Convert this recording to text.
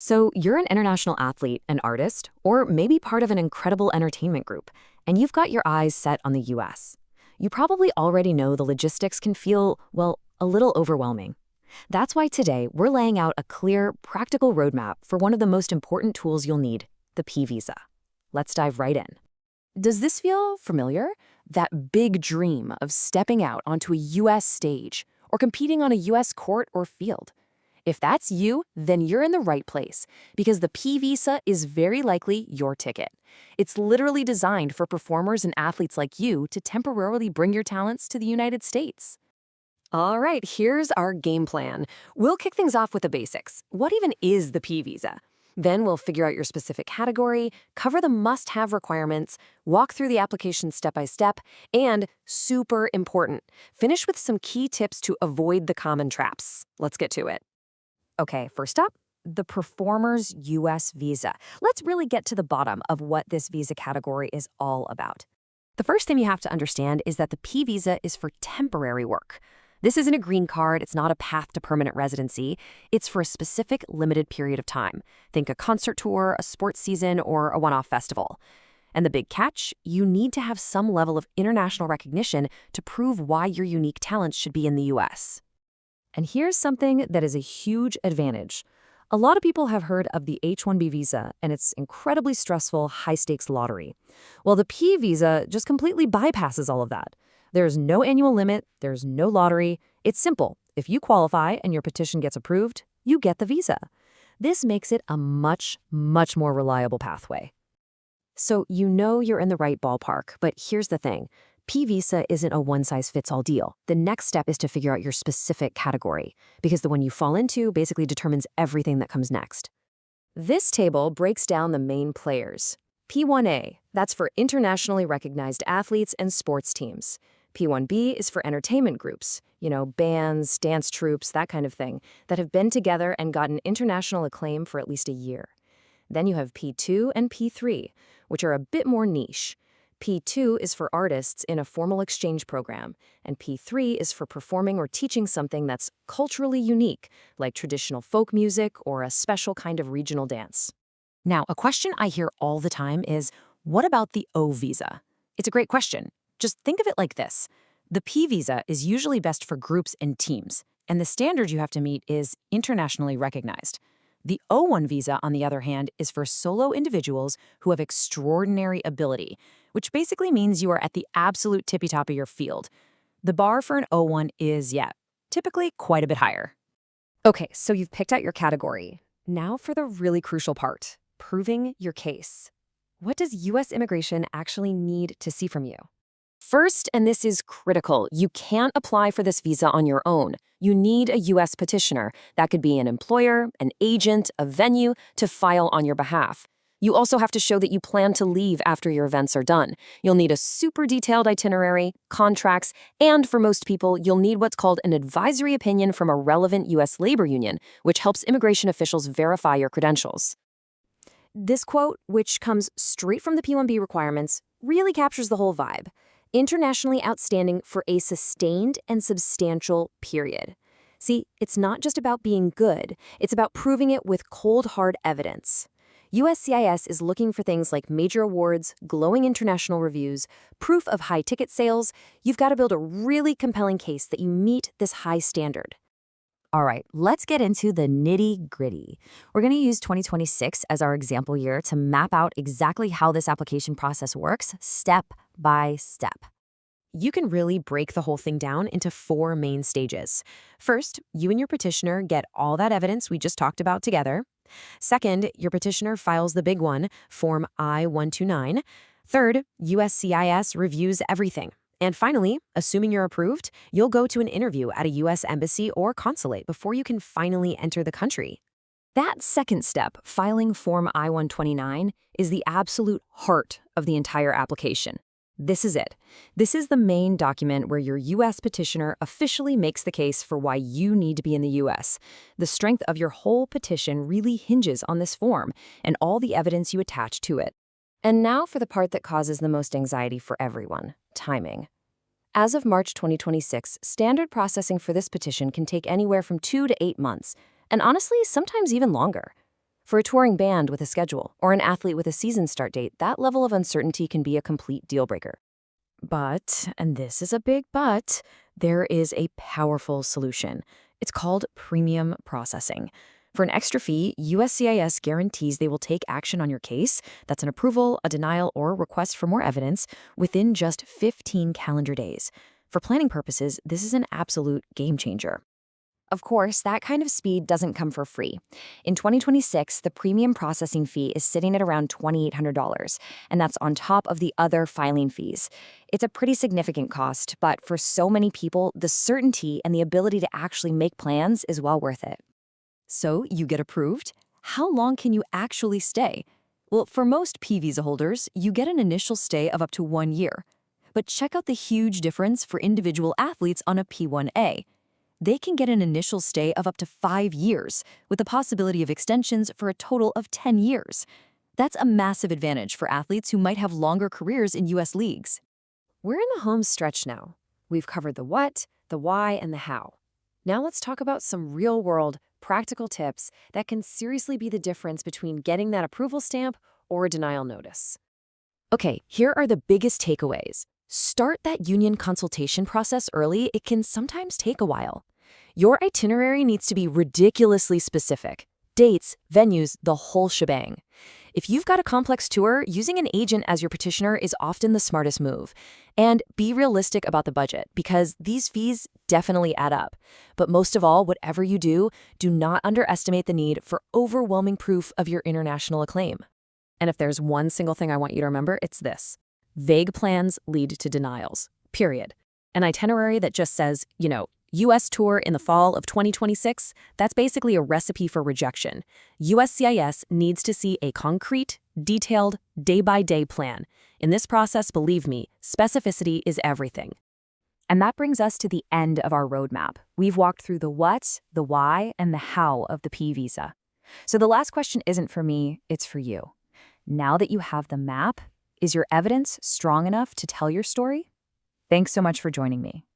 So, you're an international athlete, an artist, or maybe part of an incredible entertainment group, and you've got your eyes set on the US. You probably already know the logistics can feel, well, a little overwhelming. That's why today we're laying out a clear, practical roadmap for one of the most important tools you'll need, the P visa. Let's dive right in. Does this feel familiar? That big dream of stepping out onto a US stage or competing on a US court or field? If that's you, then you're in the right place because the P visa is very likely your ticket. It's literally designed for performers and athletes like you to temporarily bring your talents to the United States. All right, here's our game plan. We'll kick things off with the basics. What even is the P visa? Then we'll figure out your specific category, cover the must-have requirements, walk through the application step by step, and, super important, finish with some key tips to avoid the common traps. Let's get to it. Okay, first up, the Performer's US visa. Let's really get to the bottom of what this visa category is all about. The first thing you have to understand is that the P visa is for temporary work. This isn't a green card, it's not a path to permanent residency. It's for a specific limited period of time. Think a concert tour, a sports season, or a one-off festival. And the big catch, you need to have some level of international recognition to prove why your unique talents should be in the US. And here's something that is a huge advantage. A lot of people have heard of the H-1B visa and its incredibly stressful, high-stakes lottery. Well, the P visa just completely bypasses all of that. There's no annual limit, there's no lottery. It's simple. If you qualify and your petition gets approved, you get the visa. This makes it a much, much more reliable pathway. So you know you're in the right ballpark, but here's the thing. P visa isn't a one-size-fits-all deal. The next step is to figure out your specific category, because the one you fall into basically determines everything that comes next. This table breaks down the main players. P1A, that's for internationally recognized athletes and sports teams. P1B is for entertainment groups, bands, dance troupes, that kind of thing, that have been together and gotten international acclaim for at least a year. Then you have P2 and P3, which are a bit more niche. P2 is for artists in a formal exchange program, and P3 is for performing or teaching something that's culturally unique, like traditional folk music or a special kind of regional dance. Now, a question I hear all the time is, what about the O visa? It's a great question. Just think of it like this. The P visa is usually best for groups and teams, and the standard you have to meet is internationally recognized. The O1 visa, on the other hand, is for solo individuals who have extraordinary ability, which basically means you are at the absolute tippy-top of your field. The bar for an O1 is, typically quite a bit higher. Okay, so you've picked out your category. Now for the really crucial part, proving your case. What does U.S. immigration actually need to see from you? First, and this is critical, you can't apply for this visa on your own. You need a U.S. petitioner. That could be an employer, an agent, a venue, to file on your behalf. You also have to show that you plan to leave after your events are done. You'll need a super detailed itinerary, contracts, and for most people, you'll need what's called an advisory opinion from a relevant U.S. labor union, which helps immigration officials verify your credentials. This quote, which comes straight from the P1B requirements, really captures the whole vibe. Internationally outstanding for a sustained and substantial period. See, it's not just about being good, it's about proving it with cold, hard evidence. USCIS is looking for things like major awards, glowing international reviews, proof of high ticket sales. You've got to build a really compelling case that you meet this high standard. All right, let's get into the nitty-gritty. We're going to use 2026 as our example year to map out exactly how this application process works, step by step. You can really break the whole thing down into 4 main stages. First, you and your petitioner get all that evidence we just talked about together. Second, your petitioner files the big one, Form I-129. Third, USCIS reviews everything. And finally, assuming you're approved, you'll go to an interview at a U.S. embassy or consulate before you can finally enter the country. That second step, filing Form I-129, is the absolute heart of the entire application. This is it. This is the main document where your U.S. petitioner officially makes the case for why you need to be in the U.S. The strength of your whole petition really hinges on this form and all the evidence you attach to it. And now for the part that causes the most anxiety for everyone, timing. As of March 2026, standard processing for this petition can take anywhere from 2 to 8 months, and honestly, sometimes even longer. For a touring band with a schedule or an athlete with a season start date, that level of uncertainty can be a complete deal breaker. But, and this is a big but, there is a powerful solution. It's called premium processing. For an extra fee, USCIS guarantees they will take action on your case, that's an approval, a denial, or request for more evidence, within just 15 calendar days. For planning purposes, this is an absolute game changer. Of course, that kind of speed doesn't come for free. In 2026, the premium processing fee is sitting at around $2,800, and that's on top of the other filing fees. It's a pretty significant cost, but for so many people, the certainty and the ability to actually make plans is well worth it. So, you get approved? How long can you actually stay? Well, for most P visa holders, you get an initial stay of up to 1 year. But check out the huge difference for individual athletes on a P1A. They can get an initial stay of up to 5 years, with the possibility of extensions for a total of 10 years. That's a massive advantage for athletes who might have longer careers in U.S. leagues. We're in the home stretch now. We've covered the what, the why, and the how. Now let's talk about some real-world, practical tips that can seriously be the difference between getting that approval stamp or a denial notice. Okay, here are the biggest takeaways. Start that union consultation process early. It can sometimes take a while. Your itinerary needs to be ridiculously specific. Dates, venues, the whole shebang. If you've got a complex tour, using an agent as your petitioner is often the smartest move. And be realistic about the budget, because these fees definitely add up. But most of all, whatever you do not underestimate the need for overwhelming proof of your international acclaim. And if there's one single thing I want you to remember, it's this. Vague plans lead to denials, period. An itinerary that just says, U.S. tour in the fall of 2026, that's basically a recipe for rejection. USCIS needs to see a concrete, detailed, day-by-day plan. In this process, believe me, specificity is everything. And that brings us to the end of our roadmap. We've walked through the what, the why, and the how of the P visa. So the last question isn't for me, it's for you. Now that you have the map, is your evidence strong enough to tell your story? Thanks so much for joining me.